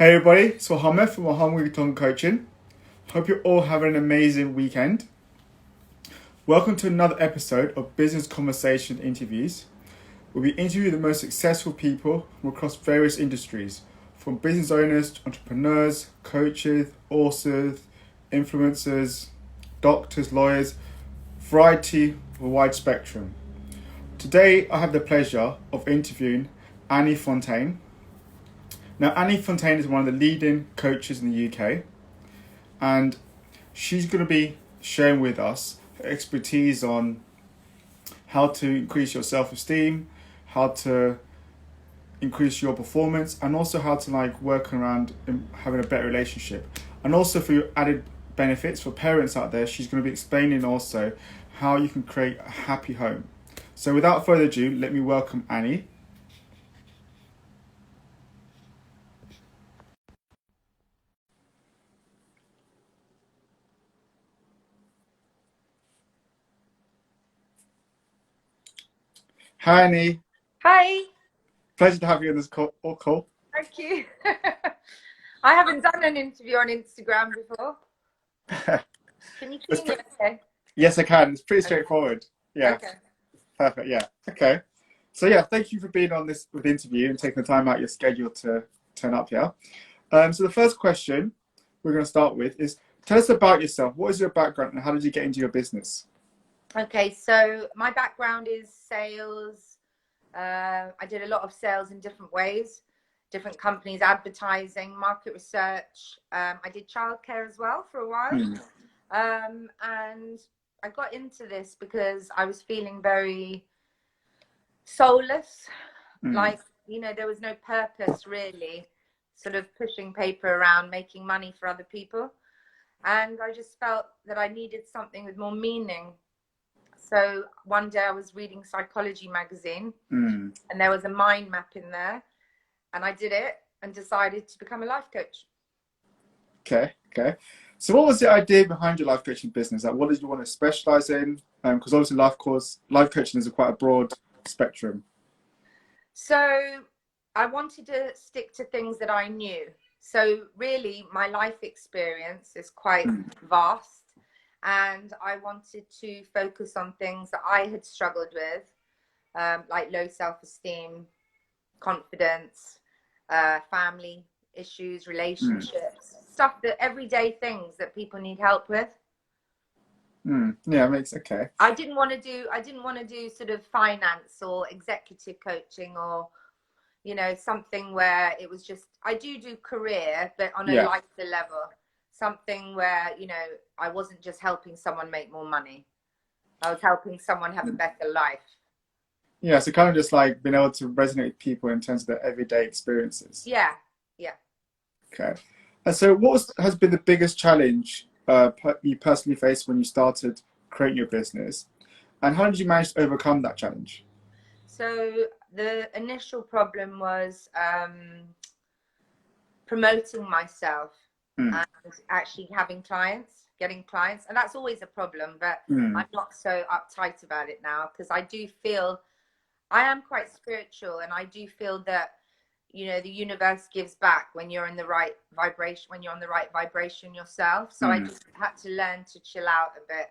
Hey everybody, it's Wahome from Wahome Gitonga Coaching. Hope you're all having an amazing weekend. Welcome to another episode of Business Conversation Interviews, where we interview the most successful people from across various industries, from business owners to entrepreneurs, coaches, authors, influencers, doctors, lawyers, variety of a wide spectrum. Today I have the pleasure of interviewing Annie Fontaine. Now, Annie Fontaine is one of the leading coaches in the UK, and she's going to be sharing with us her expertise on how to increase your self-esteem, how to increase your performance, and also how to work around having a better relationship. And also for your added benefits for parents out there, she's going to be explaining also how you can create a happy home. So without further ado, let me welcome Annie. Hi, Annie. Hi, Pleasure to have you on this call. thank you. I haven't done an interview on Instagram before. Can you see me okay? Yes, I can. It's pretty Okay. straightforward. Yeah, Okay. perfect. Yeah. Okay. So yeah, thank you for being on this with the interview and taking the time out of your schedule to turn up here. So the first question we're going to start with is, tell us about yourself. What is your background and how did you get into your business? Okay, so my background is sales. I did a lot of sales in different ways, different companies, advertising, market research. I did childcare as well for a while. And I got into this because I was feeling very soulless. Like, there was no purpose really, sort of pushing paper around, making money for other people. And I just felt that I needed something with more meaning. So one day I was reading Psychology magazine and there was a mind map in there, and I did it and decided to become a life coach. Okay. So what was the idea behind your life coaching business? Like, what did you want to specialize in? Because obviously life coaching is quite a broad spectrum. So I wanted to stick to things that I knew. So really my life experience is quite vast, and I wanted to focus on things that I had struggled with, like low self-esteem, confidence, family issues, relationships, stuff, that everyday things that people need help with. Yeah, makes okay. I didn't want to do sort of finance or executive coaching, or something where it was just, I do career, but on a lighter level, something where, I wasn't just helping someone make more money. I was helping someone have a better life. Yeah, so kind of just like being able to resonate with people in terms of their everyday experiences. Yeah. Okay. And so has been the biggest challenge you personally faced when you started creating your business? And how did you manage to overcome that challenge? So the initial problem was promoting myself and actually getting clients. And that's always a problem, but I'm not so uptight about it now, because I do feel I am quite spiritual, and I do feel that, the universe gives back when you're in the right vibration, when you're on the right vibration yourself. So I just had to learn to chill out a bit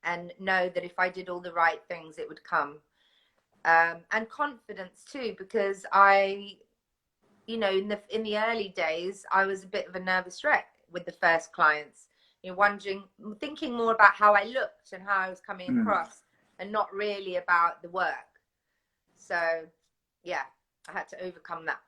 and know that if I did all the right things, it would come. And confidence too, because in the early days, I was a bit of a nervous wreck with the first clients. Thinking more about how I looked and how I was coming across, and not really about the work. So, yeah, I had to overcome that.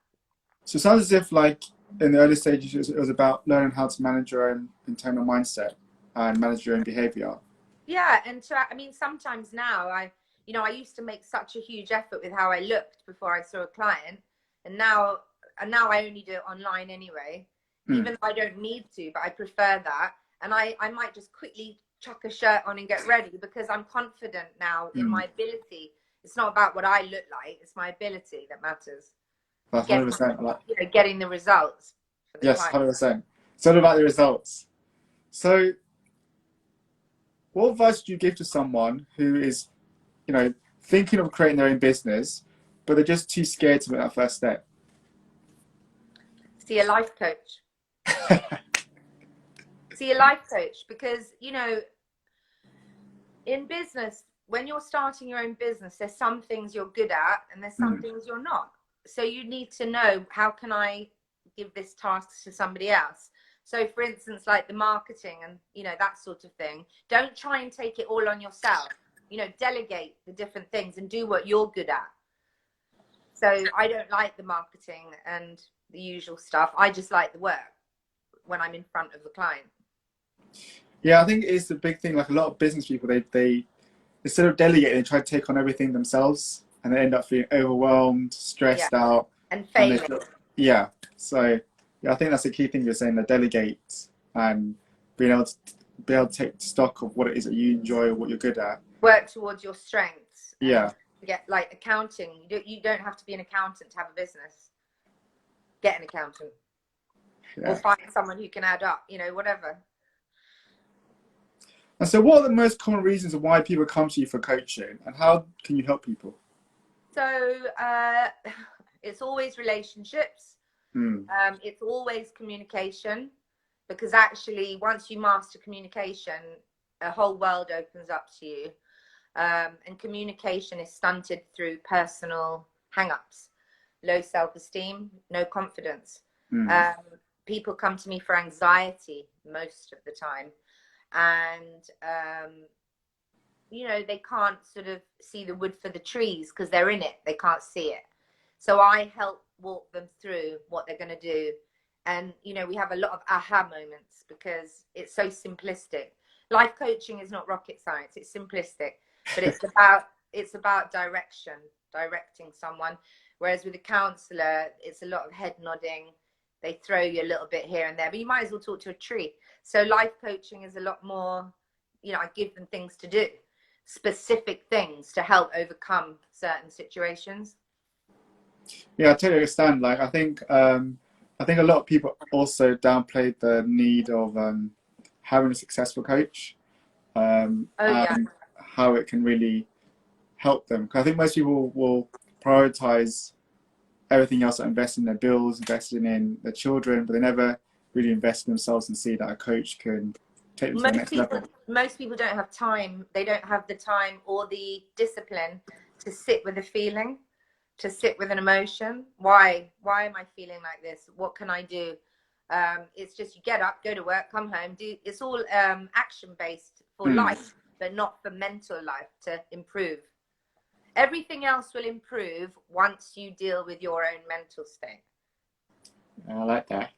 So it sounds as if, like, in the early stages, it was about learning how to manage your own internal mindset and manage your own behavior. Yeah, and sometimes now I used to make such a huge effort with how I looked before I saw a client, and now I only do it online anyway, even though I don't need to, but I prefer that. And I might just quickly chuck a shirt on and get ready, because I'm confident now in my ability. It's not about what I look like, it's my ability that matters. That's 100%. Getting the results for the Yes, client. 100%. It's all about the results. So what advice do you give to someone who is, thinking of creating their own business, but they're just too scared to make that first step? See a life coach. See a life coach, because, you know, in business, when you're starting your own business, there's some things you're good at and there's some things you're not. So you need to know, how can I give this task to somebody else? So for instance, like the marketing and, you know, that sort of thing, don't try and take it all on yourself. You know, delegate the different things and do what you're good at. So I don't like the marketing and the usual stuff. I just like the work when I'm in front of the client. Yeah, I think it's the big thing. Like a lot of business people, they instead of delegating, they try to take on everything themselves, and they end up feeling overwhelmed, stressed out, and failing. Yeah. So yeah, I think that's the key thing you're saying. That delegate and being able to take stock of what it is that you enjoy, what you're good at. Work towards your strengths. Yeah. Get like accounting. You don't have to be an accountant to have a business. Get an accountant, or find someone who can add up. You know, whatever. And so, what are the most common reasons why people come to you for coaching, and how can you help people? So it's always relationships. It's always communication, because actually once you master communication, a whole world opens up to you. And communication is stunted through personal hang-ups, low self-esteem, no confidence. People come to me for anxiety most of the time, and you know, they can't sort of see the wood for the trees because they're in it, they can't see it. So I help walk them through what they're going to do. And you know, we have a lot of aha moments because it's so simplistic. Life coaching is not rocket science, it's simplistic, but it's about directing someone. Whereas with a counselor, it's a lot of head nodding. They throw you a little bit here and there, but you might as well talk to a tree. So life coaching is a lot more, you know, I give them things to do, specific things to help overcome certain situations. Yeah, I totally understand. Like, I think a lot of people also downplayed the need of having a successful coach, and how it can really help them. Because I think most people will prioritize everything else, like investing in their bills, investing in their children, but they never really invest in themselves and see that a coach can take them to the next level. Most people don't have time. They don't have the time or the discipline to sit with a feeling, to sit with an emotion. Why am I feeling like this? What can I do? It's just you get up, go to work, come home, do. It's all action based for life, but not for mental life to improve. Everything else will improve once you deal with your own mental state. I like that.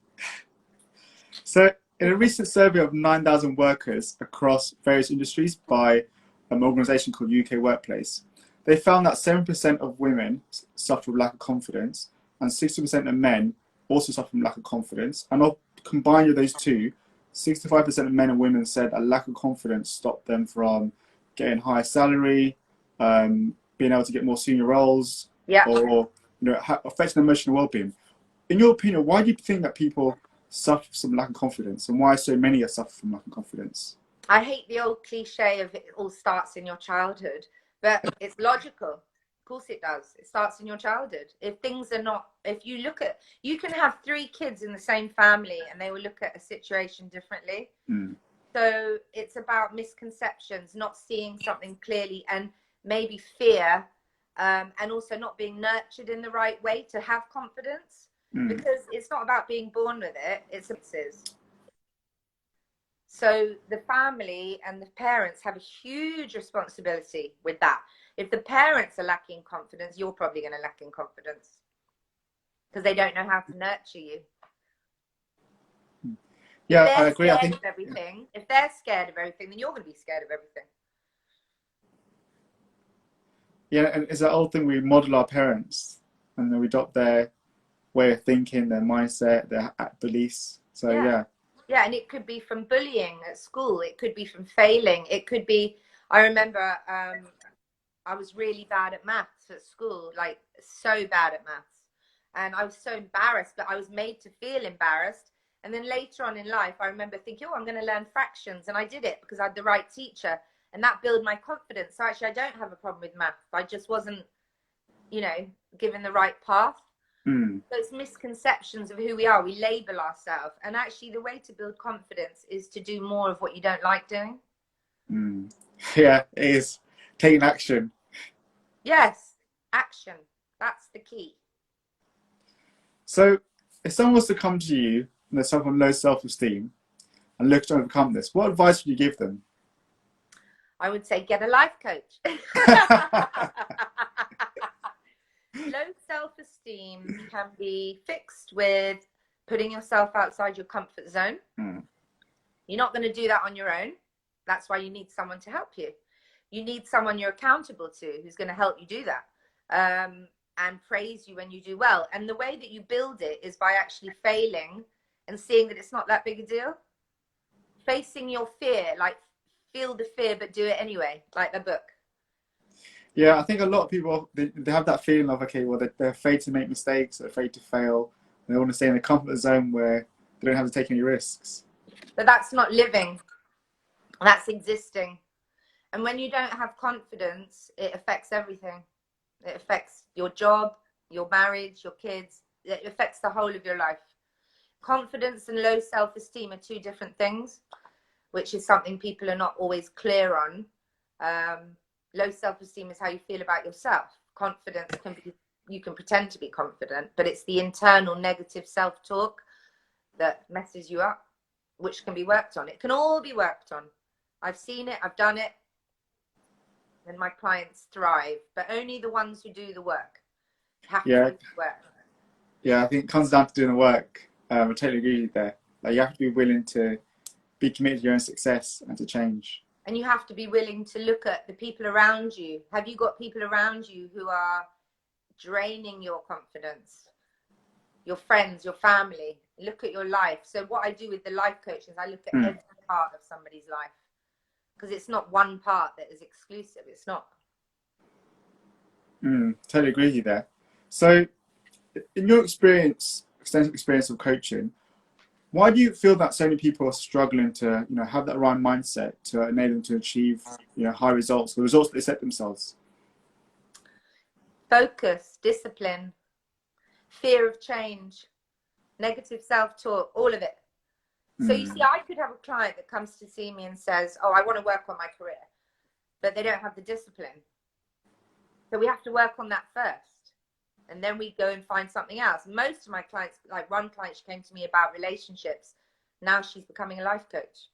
So, in a recent survey of 9,000 workers across various industries by an organisation called UK Workplace, they found that 7% of women suffer from lack of confidence, and 60% of men also suffer from lack of confidence. And I'll combine with those two, 65% of men and women said a lack of confidence stopped them from getting higher salary, being able to get more senior roles, or affecting emotional well-being. In your opinion, why do you think that people suffer from lack of confidence, and why so many are suffering from lack of confidence? I hate the old cliche of it all starts in your childhood, but it's logical. Of course it does. It starts in your childhood. If things are not, if you look at, you can have 3 kids in the same family and they will look at a situation differently. So it's about misconceptions, not seeing something clearly, and maybe fear, and also not being nurtured in the right way to have confidence, because it's not about being born with it, it's. So the family and the parents have a huge responsibility with that. If the parents are lacking confidence, you're probably going to lack in confidence because they don't know how to nurture you. Yeah, I agree. I think if they're scared of everything, then you're going to be scared of everything. Yeah, and it's that old thing, we model our parents and then we adopt their way of thinking, their mindset, their beliefs. So yeah, and it could be from bullying at school, it could be from failing, it could be, I remember I was really bad at maths at school, like so bad at maths, and I was so embarrassed, but I was made to feel embarrassed. And then later on in life, I remember thinking, oh, I'm going to learn fractions, and I did it because I had the right teacher, and that built my confidence. So actually I don't have a problem with maths, I just wasn't, you know, given the right path. Those misconceptions of who we are, we label ourselves. And actually the way to build confidence is to do more of what you don't like doing. Yeah, it is. Taking action. Yes, action. That's the key. So if someone was to come to you and they're suffering low self-esteem and look to overcome this, what advice would you give them? I would say get a life coach. Low self-esteem can be fixed with putting yourself outside your comfort zone. You're not going to do that on your own. That's why you need someone to help you. You need someone you're accountable to who's going to help you do that, and praise you when you do well. And the way that you build it is by actually failing and seeing that it's not that big a deal. Facing your fear, like feel the fear, but do it anyway, like the book. Yeah, I think a lot of people, they have that feeling of, okay, well, they're afraid to make mistakes, they're afraid to fail. They want to stay in a comfort zone where they don't have to take any risks. But that's not living. That's existing. And when you don't have confidence, it affects everything. It affects your job, your marriage, your kids. It affects the whole of your life. Confidence and low self-esteem are two different things, which is something people are not always clear on. Low self-esteem is how you feel about yourself. Confidence can be, you can pretend to be confident, but it's the internal negative self-talk that messes you up, which can be worked on. It can all be worked on. I've seen it, I've done it, and my clients thrive, but only the ones who do the work have to do the work. Yeah, I think it comes down to doing the work. I totally agree with you there. Like, you have to be willing to be committed to your own success and to change. And you have to be willing to look at the people around you. Have you got people around you who are draining your confidence? Your friends, your family. Look at your life. So what I do with the life coaching is I look at every part of somebody's life, because it's not one part that is exclusive. It's not. Totally agree with you there. So in your experience, extensive experience of coaching, why do you feel that so many people are struggling to, have that right mindset to enable them to achieve, high results, the results that they set themselves? Focus, discipline, fear of change, negative self-talk, all of it. So you see, I could have a client that comes to see me and says, oh, I want to work on my career, but they don't have the discipline. So we have to work on that first. And then we go and find something else. Most of my clients, like one client, she came to me about relationships. Now she's becoming a life coach.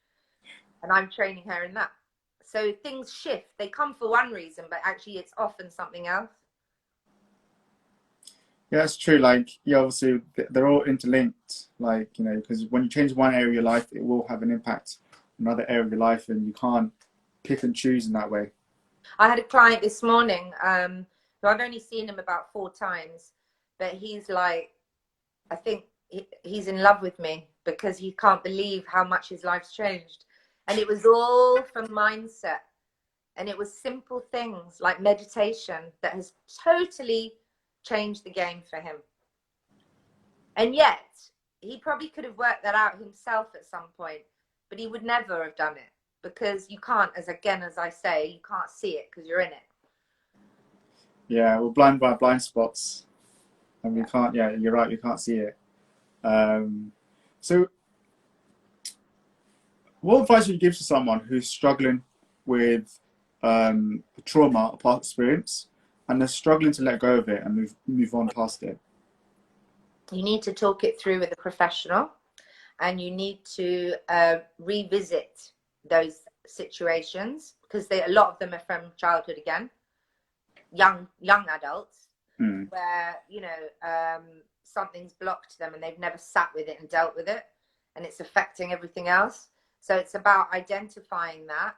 And I'm training her in that. So things shift. They come for one reason, but actually it's often something else. Yeah, it's true. Like, obviously they're all interlinked. Like, because when you change one area of your life, it will have an impact on another area of your life, and you can't pick and choose in that way. I had a client this morning, who I've only seen him about 4 times, but he's like, I think he's in love with me because he can't believe how much his life's changed. And it was all from mindset. And it was simple things like meditation that has totally changed the game for him. And yet he probably could have worked that out himself at some point, but he would never have done it, because you can't, as I say, you can't see it because you're in it. Yeah, we're blind by blind spots, and we can't. Yeah, you're right. We can't see it. So, what advice would you give to someone who's struggling with trauma, a past experience, and they're struggling to let go of it and move on past it? You need to talk it through with a professional, and you need to revisit those situations, because a lot of them are from childhood again. Young adults, where something's blocked them and they've never sat with it and dealt with it, and it's affecting everything else. So it's about identifying that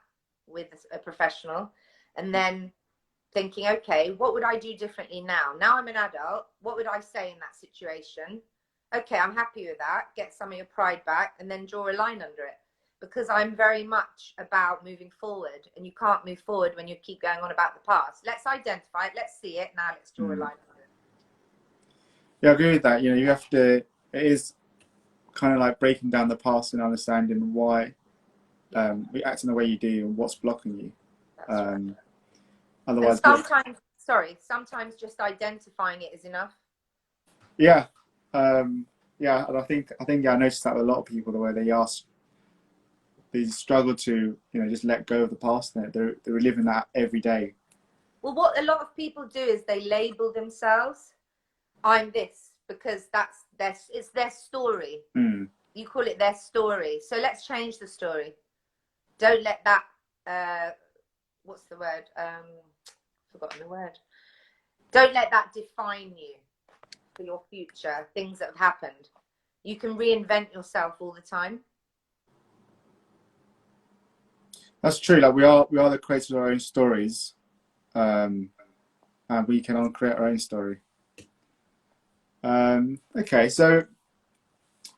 with a professional, and then thinking, okay, what would I do differently now? Now I'm an adult, what would I say in that situation? Okay, I'm happy with that. Get some of your pride back, and then draw a line under it. Because I'm very much about moving forward, and you can't move forward when you keep going on about the past. Let's identify it. Let's see it. Now let's draw a line under it. Yeah, I agree with that. You have to, it is kind of like breaking down the past and understanding why we act in the way you do and what's blocking you. Right. Otherwise, sometimes just identifying it is enough. Yeah, yeah, and I think yeah, I noticed that with a lot of people, the way they struggle to just let go of the past. They're reliving that every day. Well, what a lot of people do is they label themselves. I'm this because it's their story. Mm. You call it their story. So let's change the story. Don't let that what's the word? Forgotten the word. Don't let that define you for your future, things that have happened. You can reinvent yourself all the time. That's true. Like we are the creators of our own stories, and we can all create our own story. Okay, so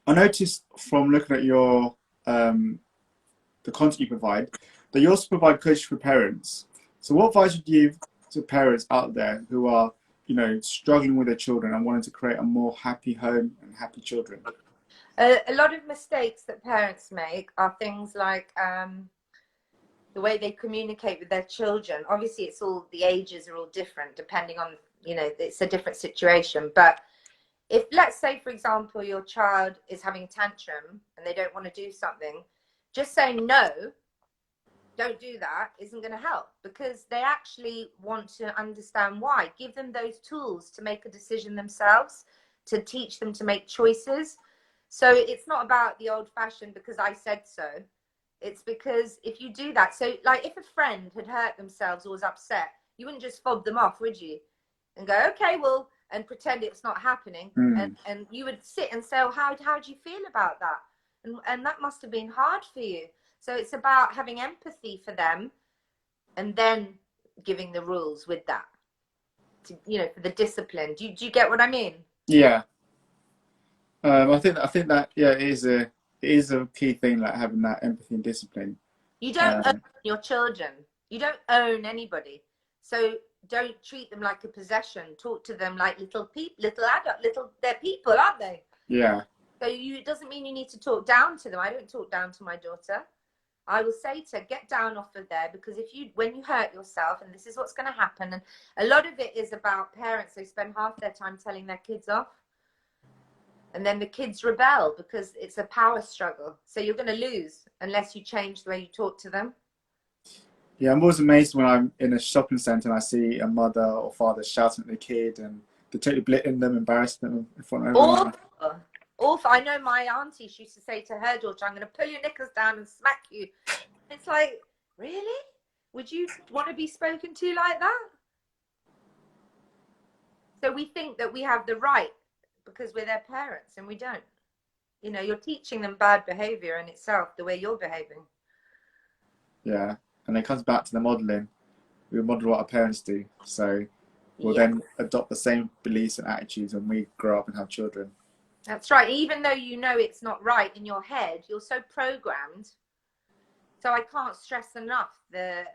I noticed from looking at your the content you provide that you also provide coaching for parents. So what advice would you give to parents out there who are struggling with their children and wanting to create a more happy home and happy children? A lot of mistakes that parents make are things like the way they communicate with their children. Obviously, it's all, the ages are all different depending on, it's a different situation. But if, let's say, for example, your child is having a tantrum and they don't want to do something, just saying no, don't do that, isn't going to help, because they actually want to understand why. Give them those tools to make a decision themselves, to teach them to make choices. So it's not about the old fashioned because I said so. It's because if you do that, so like if a friend had hurt themselves or was upset, you wouldn't just fob them off, would you? And go, okay, well, and pretend it's not happening. And you would sit and say, oh, how do you feel about that? And that must have been hard for you. So it's about having empathy for them and then giving the rules with that, for the discipline. Do you get what I mean? Yeah. I think that yeah, it is a key thing, like having that empathy and discipline. You don't own your children. You don't own anybody. So don't treat them like a possession. Talk to them like little adult, they're people, aren't they? Yeah. So it doesn't mean you need to talk down to them. I don't talk down to my daughter. I will say to her, get down off of there, because when you hurt yourself, and this is what's going to happen, and a lot of it is about parents. They spend half their time telling their kids off. And then the kids rebel because it's a power struggle. So you're going to lose unless you change the way you talk to them. Yeah, I'm always amazed when I'm in a shopping centre and I see a mother or father shouting at their kid and they're totally blitting them, embarrassing them in front of everyone. Awful. I know my auntie, she used to say to her daughter, I'm going to pull your knickers down and smack you. It's like, really? Would you want to be spoken to like that? So we think that we have the right because we're their parents, and we don't. You're teaching them bad behavior in itself, the way you're behaving. Yeah, and it comes back to the modelling. We model what our parents do, so we'll then adopt the same beliefs and attitudes when we grow up and have children. That's right. Even though it's not right in your head, you're so programmed. So I can't stress enough the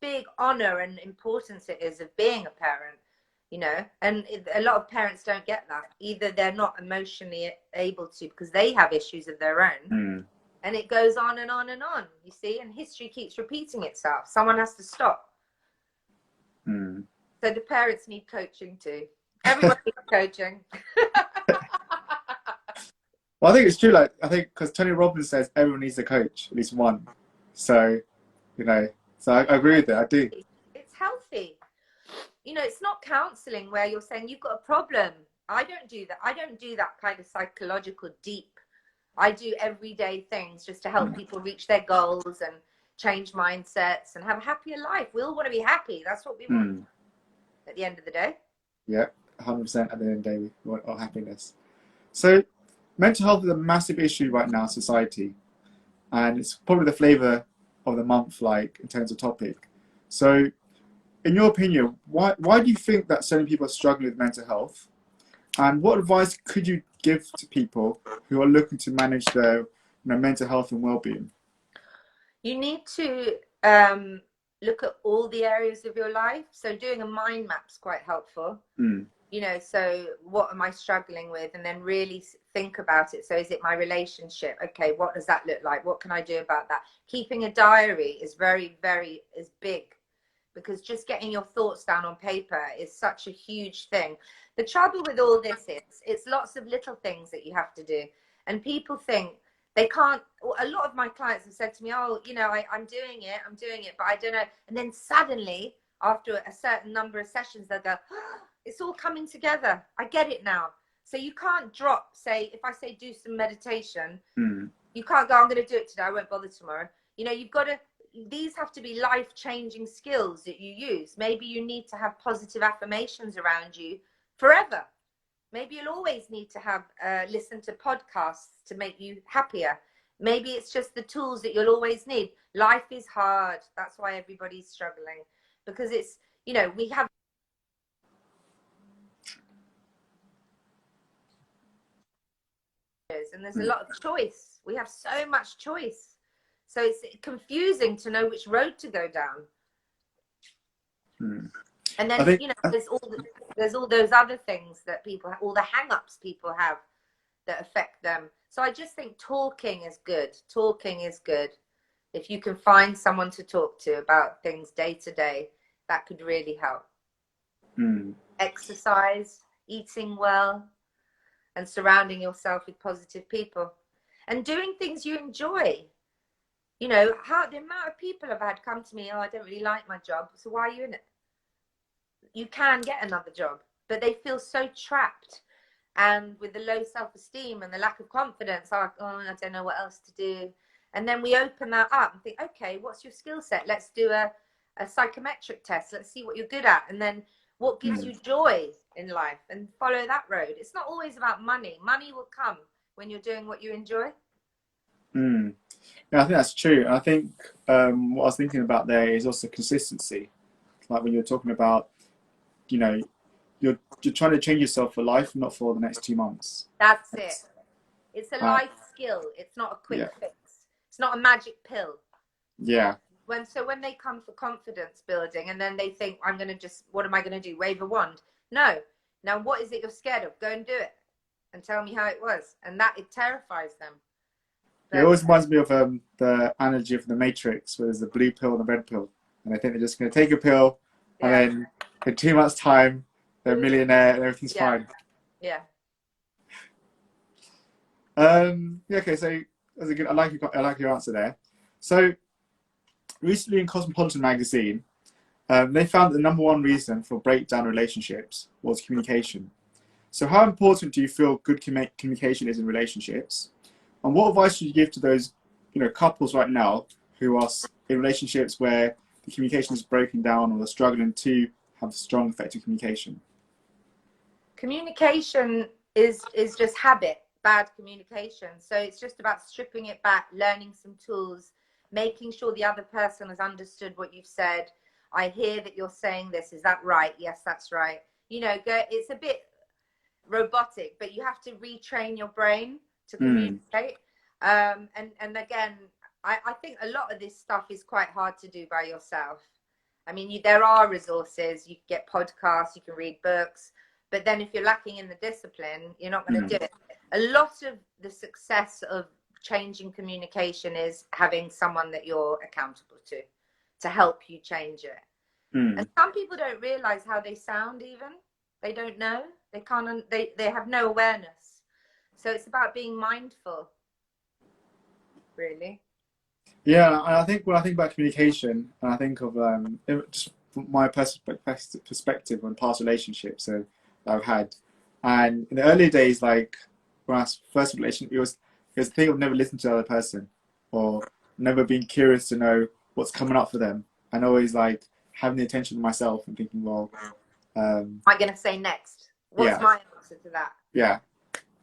big honor and importance it is of being a parent. And a lot of parents don't get that. Either they're not emotionally able to because they have issues of their own. And it goes on and on and on, you see, and history keeps repeating itself. Someone has to stop. So the parents need coaching too. Everyone needs coaching. Well, I think it's true. Like, I think because Tony Robbins says everyone needs a coach, at least one. So, so I agree with that. I do. It's healthy. It's not counseling where you're saying you've got a problem. I don't do that. I don't do that kind of psychological deep. I do everyday things just to help people reach their goals and change mindsets and have a happier life. We all want to be happy. That's what we want at the end of the day. Yeah, 100% at the end of the day, we want our happiness. So mental health is a massive issue right now in society. And it's probably the flavour of the month, like, in terms of topic. So in your opinion, why do you think that so many people are struggling with mental health? And what advice could you give to people who are looking to manage their mental health and well-being? You need to look at all the areas of your life. So doing a mind map is quite helpful. So what am I struggling with? And then really think about it. So is it my relationship? Okay, what does that look like? What can I do about that? Keeping a diary is very, very big. because just getting your thoughts down on paper is such a huge thing. The trouble with all this is it's lots of little things that you have to do, and people think they can't. A lot of my clients have said to me, oh, you know, I'm doing it, but I don't know. And then suddenly, after a certain number of sessions, they'll go, oh, it's all coming together. I get it now. So you can't drop, say, if I say do some meditation, you can't go, I'm going to do it today, I won't bother tomorrow. You know, you've got to, these have to be life-changing skills that you use. Maybe you need to have positive affirmations around you forever. Maybe you'll always need to have listen to podcasts to make you happier. Maybe it's just the tools that you'll always need. Life is hard. That's why everybody's struggling, because it's, you know, we have and there's a lot of choice. We have so much choice. So it's confusing to know which road to go down. And then, you know, there's all those other things that people have, all the hang-ups people have that affect them. So I just think talking is good. Talking is good. If you can find someone to talk to about things day to day, that could really help. Exercise, eating well, and surrounding yourself with positive people, and doing things you enjoy. You know, how the amount of people I've had come to me, oh, I don't really like my job. So why are you in it? You can get another job, but they feel so trapped. And with the low self-esteem and the lack of confidence, oh, I don't know what else to do. And then we open that up and think, okay, what's your skill set? Let's do a psychometric test. Let's see what you're good at. And then what gives you joy in life, and follow that road. It's not always about money. Money will come when you're doing what you enjoy. Yeah, I think that's true. I think what I was thinking about there is also consistency. Like when you're talking about, you know, you're trying to change yourself for life, not for the next 2 months. That's it. It's a life skill. It's not a quick fix. It's not a magic pill. Yeah. When they come for confidence building, and then they think, I'm going to just, what am I going to do? Wave a wand? No. Now, what is it you're scared of? Go and do it and tell me how it was. And that, it terrifies them. It always reminds me of the analogy of the Matrix, where there's the blue pill and the red pill. And I think they're just going to take a pill, and then in 2 months' time, they're a millionaire and everything's fine. Yeah. Okay, so that's a good. I like your answer there. So recently in Cosmopolitan magazine, they found the #1 reason for breakdown relationships was communication. So how important do you feel good communication is in relationships? And what advice would you give to those, you know, couples right now who are in relationships where the communication is broken down, or they're struggling to have strong, effective communication? Communication is just habit, bad communication. So it's just about stripping it back, learning some tools, making sure the other person has understood what you've said. I hear that you're saying this. Is that right? Yes, that's right. You know, it's a bit robotic, but you have to retrain your brain to communicate. And again, I think a lot of this stuff is quite hard to do by yourself. I mean, there are resources. You can get podcasts, you can read books, but then if you're lacking in the discipline, you're not going to do it. A lot of the success of changing communication is having someone that you're accountable to help you change it. And some people don't realize how they sound even. They don't know. They can't, they have no awareness. So it's about being mindful, really. Yeah, and I think when I think about communication, and I think of just from my perspective on past relationships that I've had, and in the early days, like when I was first relationship, it was the thing of never listening to the other person, or never being curious to know what's coming up for them, and always like having the attention to myself and thinking, well, am I going to say next? What's my answer to that? Yeah.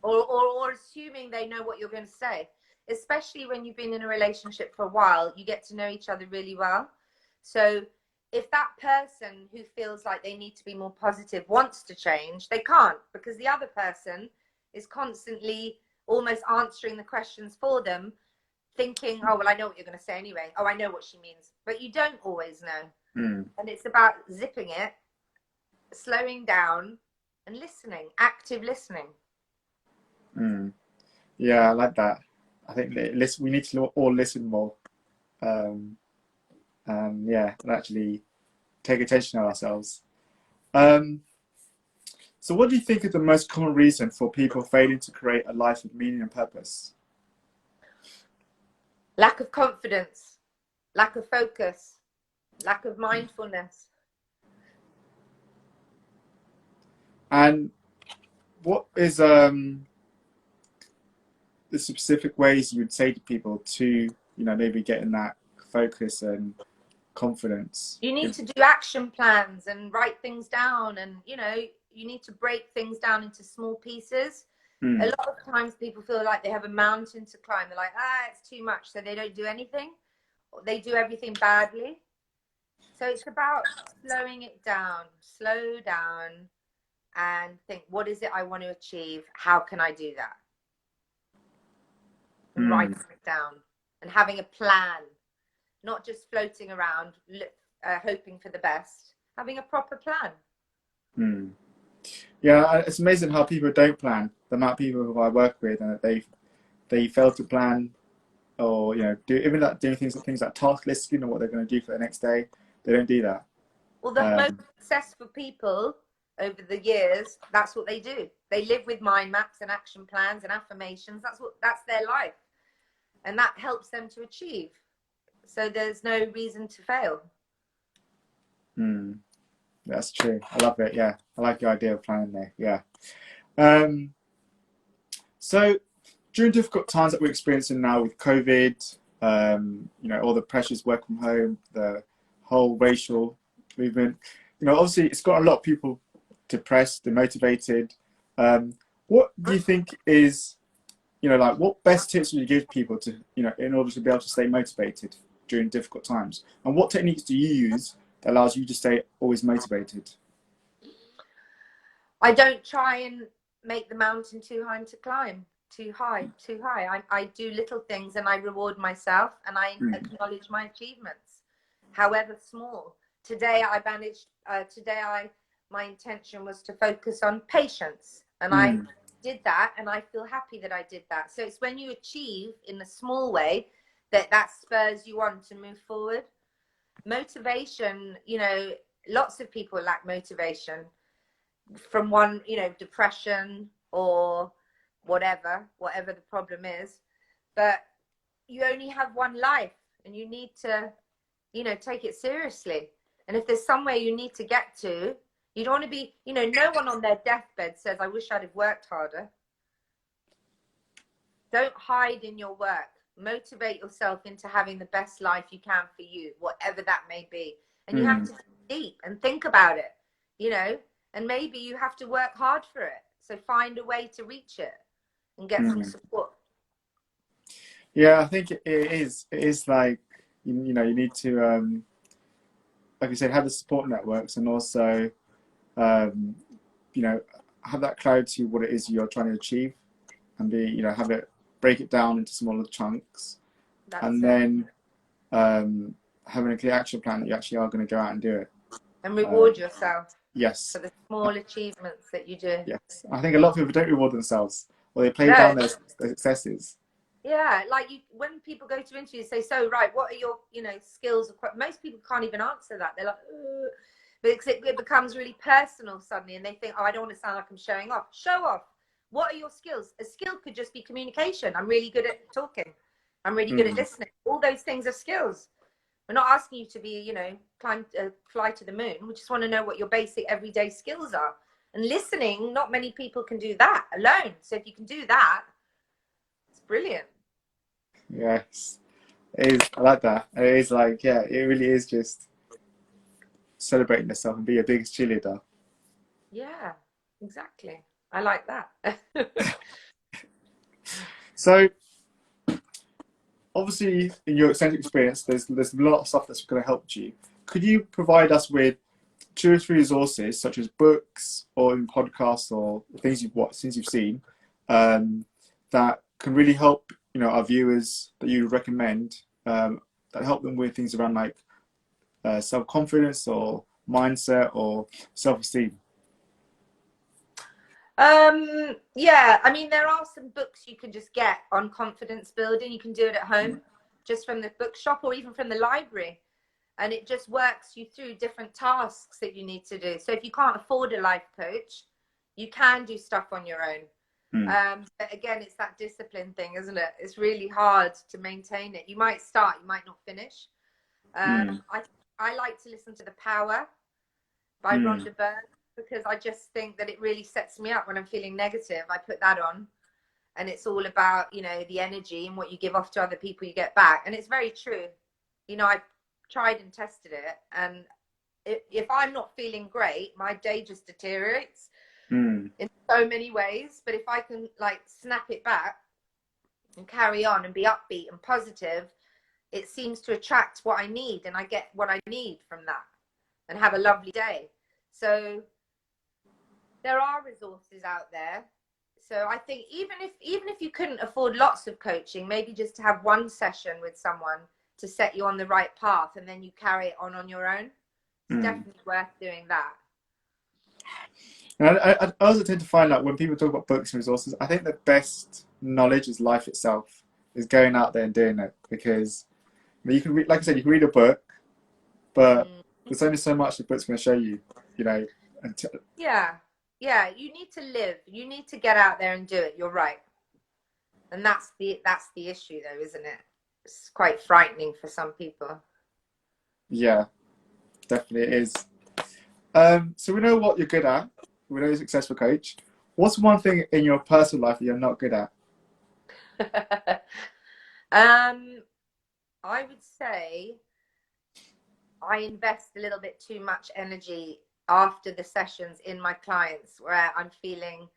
Or assuming they know what you're going to say. Especially when you've been in a relationship for a while, you get to know each other really well. So if that person who feels like they need to be more positive wants to change, they can't, because the other person is constantly almost answering the questions for them, thinking, oh, well, I know what you're going to say anyway. Oh, I know what she means. But you don't always know. And it's about zipping it, slowing down, and listening, active listening. Yeah, I like that. I think that we need to all listen more. And actually take attention of ourselves. So what do you think is the most common reason for people failing to create a life with meaning and purpose? Lack of confidence, lack of focus, lack of mindfulness. And what is the specific ways you would say to people to, maybe get in that focus and confidence? You need to do action plans and write things down, and you need to break things down into small pieces. A lot of times people feel like they have a mountain to climb. They're like, it's too much, so they don't do anything, or they do everything badly. So it's about slowing it down, slow down, and think, what is it I want to achieve? How can I do that? And writing it down and having a plan, not just floating around hoping for the best, having a proper plan. Yeah, it's amazing how people don't plan. The amount of people who I work with, and they fail to plan, or doing things like task listing or what they're going to do for the next day. They don't do that. Well, the most successful people over the years, that's what they do. They live with mind maps and action plans and affirmations. That's their life, and that helps them to achieve. So there's no reason to fail. That's true. I love it. Yeah, I like the idea of planning there. Yeah. So during difficult times that we're experiencing now with COVID, all the pressures, work from home, the whole racial movement, obviously it's got a lot of people depressed, demotivated. What do you think is, what best tips would you give people to, in order to be able to stay motivated during difficult times? And what techniques do you use that allows you to stay always motivated? I don't try and make the mountain too high to climb, too high. I do little things, and I reward myself, and I acknowledge my achievements, however small. Today my intention was to focus on patience, and I did that, and I feel happy that I did that. So it's when you achieve in a small way that spurs you on to move forward. Motivation, lots of people lack motivation from depression or whatever the problem is. But you only have one life, and you need to, take it seriously. And if there's somewhere you need to get to, you don't want to be, no one on their deathbed says, I wish I'd have worked harder. Don't hide in your work. Motivate yourself into having the best life you can for you, whatever that may be. And you have to dig deep and think about it, and maybe you have to work hard for it. So find a way to reach it and get some support. Yeah, I think it is. It is like, you need to, like you said, have the support networks, and also, have that clarity of what it is you're trying to achieve, and break it down into smaller chunks. Then having a clear action plan that you actually are going to go out and do it. And reward yourself. Yes. For the small achievements that you do. Yes. I think a lot of people don't reward themselves, or they play down their successes. Yeah, like when people go to interviews, say, so, right, what are your, skills? Most people can't even answer that. They're like, ugh. But it becomes really personal suddenly, and they think, I don't want to sound like I'm showing off. Show off. What are your skills? A skill could just be communication. I'm really good at talking. I'm really good at listening. All those things are skills. We're not asking you to be, fly to the moon. We just want to know what your basic everyday skills are. And listening, not many people can do that alone. So if you can do that, it's brilliant. Yes, it is. I like that. It is like, it really is just celebrating yourself and be your biggest cheerleader. Yeah, exactly. I like that. So, obviously, in your extensive experience, there's a lot of stuff that's going to help you. Could you provide us with 2 or 3 resources, such as books or in podcasts or things you've watched, things you've seen, that can really help our viewers, that you recommend, that help them with things around like self-confidence or mindset or self-esteem? Yeah, I mean, there are some books you can just get on confidence building. You can do it at home, just from the bookshop or even from the library. and it just works you through different tasks that you need to do. So if you can't afford a life coach, you can do stuff on your own. But again, it's that discipline thing, isn't it? It's really hard to maintain it. You might start, you might not finish. I like to listen to The Power by Rhonda Byrne, because I just think that it really sets me up when I'm feeling negative. I put that on, and it's all about, you know, the energy and what you give off to other people you get back. And it's very true. You know, I've tried and tested it, and if I'm not feeling great, my day just deteriorates in so many ways. But if I can like snap it back and carry on and be upbeat and positive, it seems to attract what I need, and I get what I need from that and have a lovely day. So there are resources out there. So I think even if you couldn't afford lots of coaching, maybe just to have one session with someone to set you on the right path, and then you carry it on your own. It's definitely worth doing that. And I also tend to find that when people talk about books and resources, I think the best knowledge is life itself, is going out there and doing it. Because you can read, like I said, you can read a book, but there's only so much the book's going to show you, you know. Yeah, you need to live. You need to get out there and do it. You're right. And that's the issue, though, isn't it? It's quite frightening for some people. Yeah, definitely it is. So we know what you're good at. We know you're a successful coach. What's one thing in your personal life that you're not good at? I would say I invest a little bit too much energy after the sessions in my clients, where I'm feeling,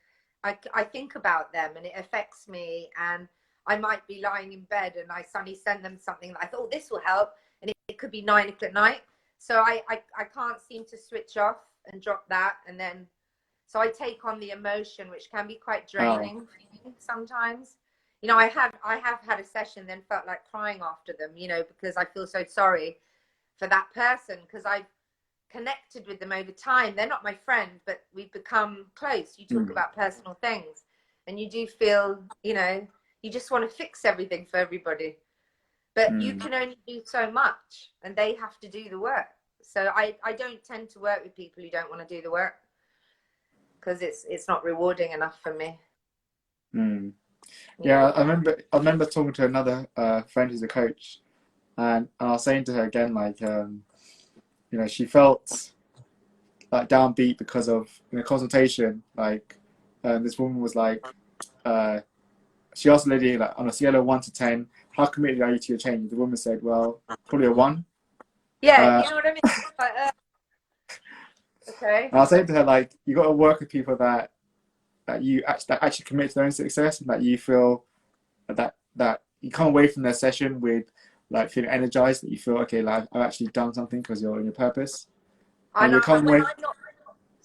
I think about them and it affects me, and I might be lying in bed and I suddenly send them something that I thought, oh, this will help, and it could be 9 o'clock at night. So I can't seem to switch off and drop that, and then so I take on the emotion, which can be quite draining sometimes. You know, I have had a session, then felt like crying after them, you know, because I feel so sorry for that person, because I've connected with them over time. They're not my friend, but we've become close. You talk about personal things, and you do feel, you know, you just want to fix everything for everybody, but you can only do so much, and they have to do the work. So I don't tend to work with people who don't want to do the work, because it's not rewarding enough for me. Yeah, I remember talking to another friend who's a coach, and I was saying to her again, like, you know, she felt like downbeat because of, in a consultation, like, this woman was like, she asked the lady, like, on a scale of 1 to 10, how committed are you to your change? The woman said, well, probably a 1. Yeah, you know what I mean? But, okay. And I was saying to her, like, you got to work with people that actually commit to their own success, and that you feel that you come away from their session with, like, feeling energized, that you feel, okay, like, I've actually done something because you're in your purpose. And you're coming away.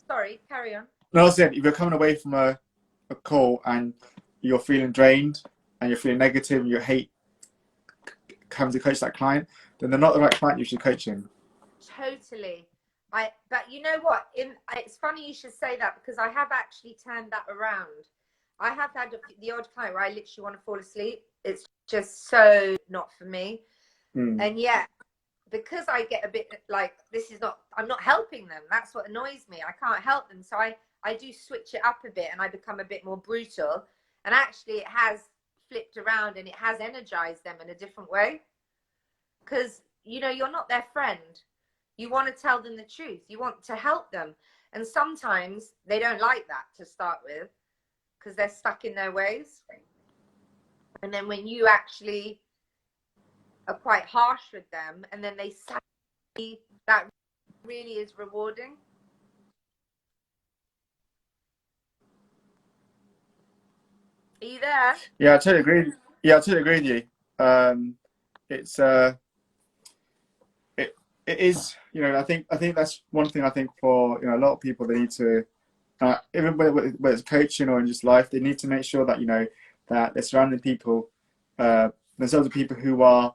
Sorry, carry on. No, I was saying, if you're coming away from a call and you're feeling drained and you're feeling negative and you hate coming to coach that client, then they're not the right client you should coach in. Totally. But you know what? It's funny you should say that, because I have actually turned that around. I have had the odd client where I literally want to fall asleep. It's just so not for me. And yet, because I get a bit like, I'm not helping them. That's what annoys me. I can't help them. So I do switch it up a bit, and I become a bit more brutal. And actually it has flipped around, and it has energized them in a different way. Because, you know, you're not their friend. You want to tell them the truth. You want to help them. And sometimes they don't like that to start with, because they're stuck in their ways. And then when you actually are quite harsh with them, and then they see that really is rewarding. Are you there? Yeah, I totally agree. Yeah, I totally agree with you. It is, you know, I think that's one thing. I think for, you know, a lot of people, they need to, even whether it's coaching or in just life, they need to make sure that, you know, that they're surrounding people, themselves with people who are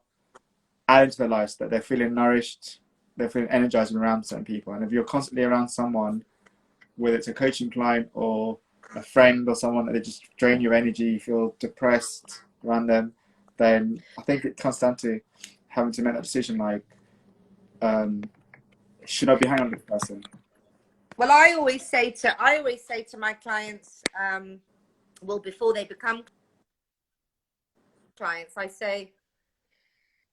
adding to their lives, that they're feeling nourished, they're feeling energized around certain people. And if you're constantly around someone, whether it's a coaching client or a friend or someone that they just drain your energy, you feel depressed around them, then I think it comes down to having to make that decision, like, should I be hanging on with this person? Well, I always say to my clients, well, before they become clients, I say,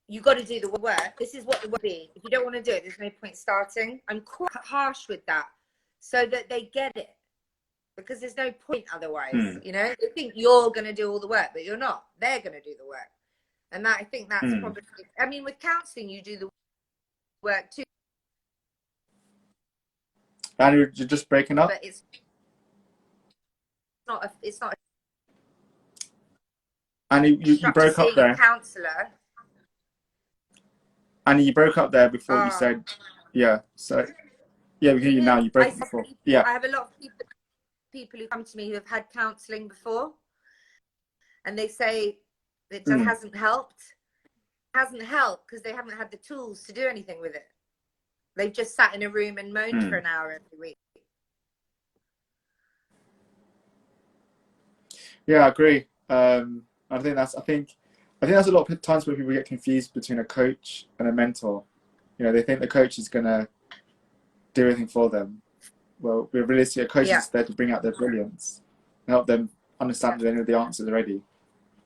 you got to do the work. This is what the work be. If you don't want to do it, there's no point starting. I'm quite harsh with that, so that they get it, because there's no point otherwise. You know, they think you're going to do all the work, but you're not. They're going to do the work, and that, I think that's probably. I mean, with counselling, you do the work too. And you're just breaking up. But it's not. It's not. And you broke up there. Counsellor. And you broke up there before you said, yeah. So, yeah, we hear you now. You broke up before. Yeah. I have a lot of people who come to me who have had counselling before, and they say it just hasn't helped. It hasn't helped because they haven't had the tools to do anything with it. They've just sat in a room and moaned for an hour every week. Yeah, I agree. I think that's a lot of times where people get confused between a coach and a mentor. You know, they think the coach is gonna do everything for them. Well, we're realistic. A coach is there to bring out their brilliance and help them understand that they know the answers already.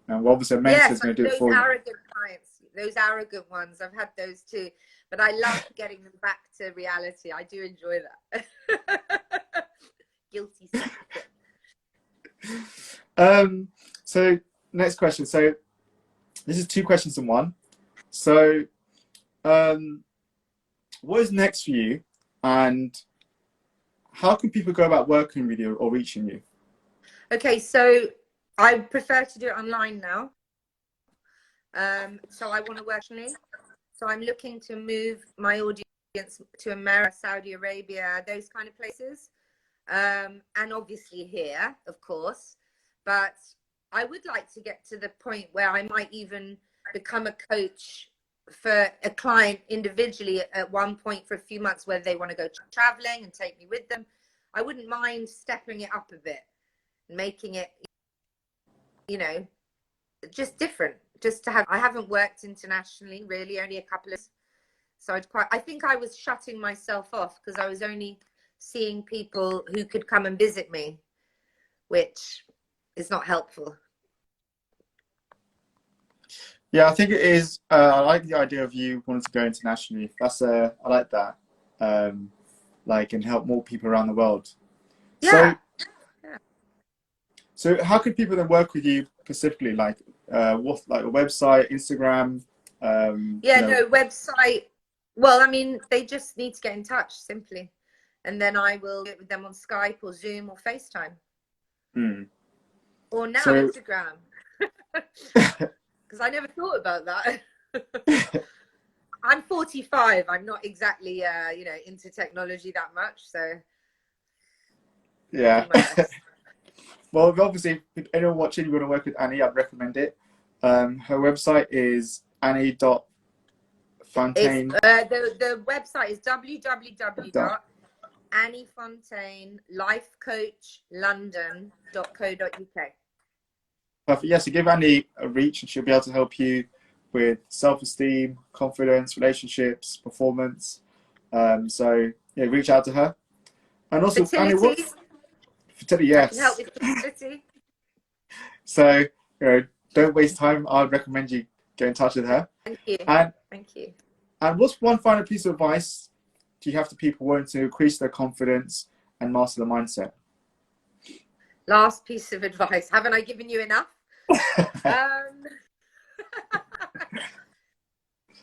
And well, obviously, a mentor is going to do it for you. Those arrogant clients, those arrogant ones, I've had those too. But I love getting them back to reality. I do enjoy that. Guilty secret. So next question. So this is 2 questions in one. So what is next for you, and how can people go about working with you or reaching you? Okay, so I prefer to do it online now. So I want to work online. So I'm looking to move my audience to America, Saudi Arabia, those kind of places. And obviously here, of course. But I would like to get to the point where I might even become a coach for a client individually at one point for a few months, whether they want to go traveling and take me with them. I wouldn't mind stepping it up a bit and making it, you know, just different. Just to have, I haven't worked internationally really, only a couple of, so I think I was shutting myself off because I was only seeing people who could come and visit me, which is not helpful. Yeah, I think it is. I like the idea of you wanting to go internationally. I like that. Like, and help more people around the world. Yeah. So how can people then work with you specifically? Like, what, like a website, Instagram? Website. Well, I mean, they just need to get in touch simply, and then I will get with them on Skype or Zoom or FaceTime. Or now Instagram. Because I never thought about that. I'm 45. I'm not exactly, into technology that much. So, yeah. Well, obviously, if anyone watching, you want to work with Annie, I'd recommend it. Her website is Annie.Fontaine. The website is www.anniefontainelifecoachlondon.co.uk. Perfect. Yeah, so give Annie a reach and she'll be able to help you with self-esteem, confidence, relationships, performance. So yeah, reach out to her. And also, fertility. Annie, fertility, yes. I can help with fertility. So, don't waste time. I'd recommend you get in touch with her. Thank you. Thank you. And what's one final piece of advice do you have to people wanting to increase their confidence and master the mindset? Last piece of advice. Haven't I given you enough?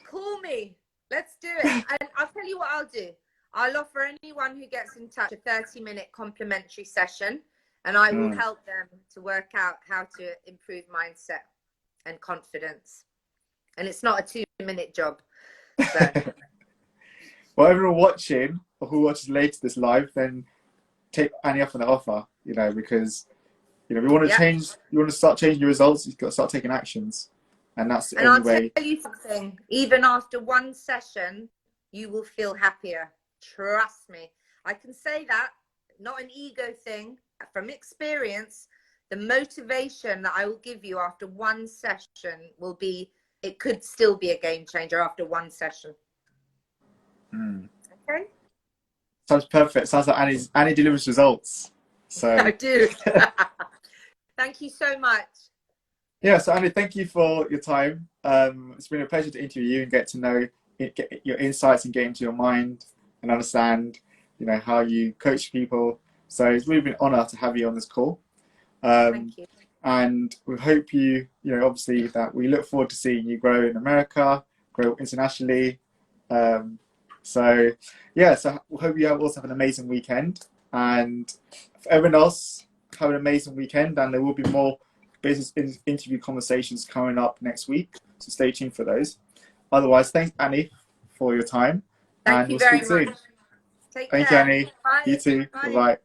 Call me. Let's do it. And I'll tell you what I'll do. I'll offer anyone who gets in touch a 30-minute complimentary session, and I will help them to work out how to improve mindset and confidence. And it's not a 2-minute job. So. Well, everyone watching or who watches later this live, then take Annie up on the offer, because we want to change. You want to start changing your results. You've got to start taking actions, and that's the only way. I'll tell you something. Even after one session, you will feel happier. Trust me. I can say that, not an ego thing. From experience, the motivation that I will give you after one session will be. It could still be a game changer after one session. Mm. Okay. Sounds perfect. Sounds like Annie delivers results. So I do. Thank you so much. yeah, so Annie, thank you for your time. It's been a pleasure to interview you and get to know get your insights and get into your mind and understand, how you coach people. So it's really been an honor to have you on this call. Thank you. And we hope obviously that we look forward to seeing you grow in America, grow internationally. So yeah, so we hope you also have an amazing weekend. And for everyone else, have an amazing weekend. And there will be more business interview conversations coming up next week. So stay tuned for those. Otherwise, thanks, Annie, for your time. Thank And you we'll very speak much. soon. Take Thank you, care. Annie. Bye. You too. Bye. Bye-bye.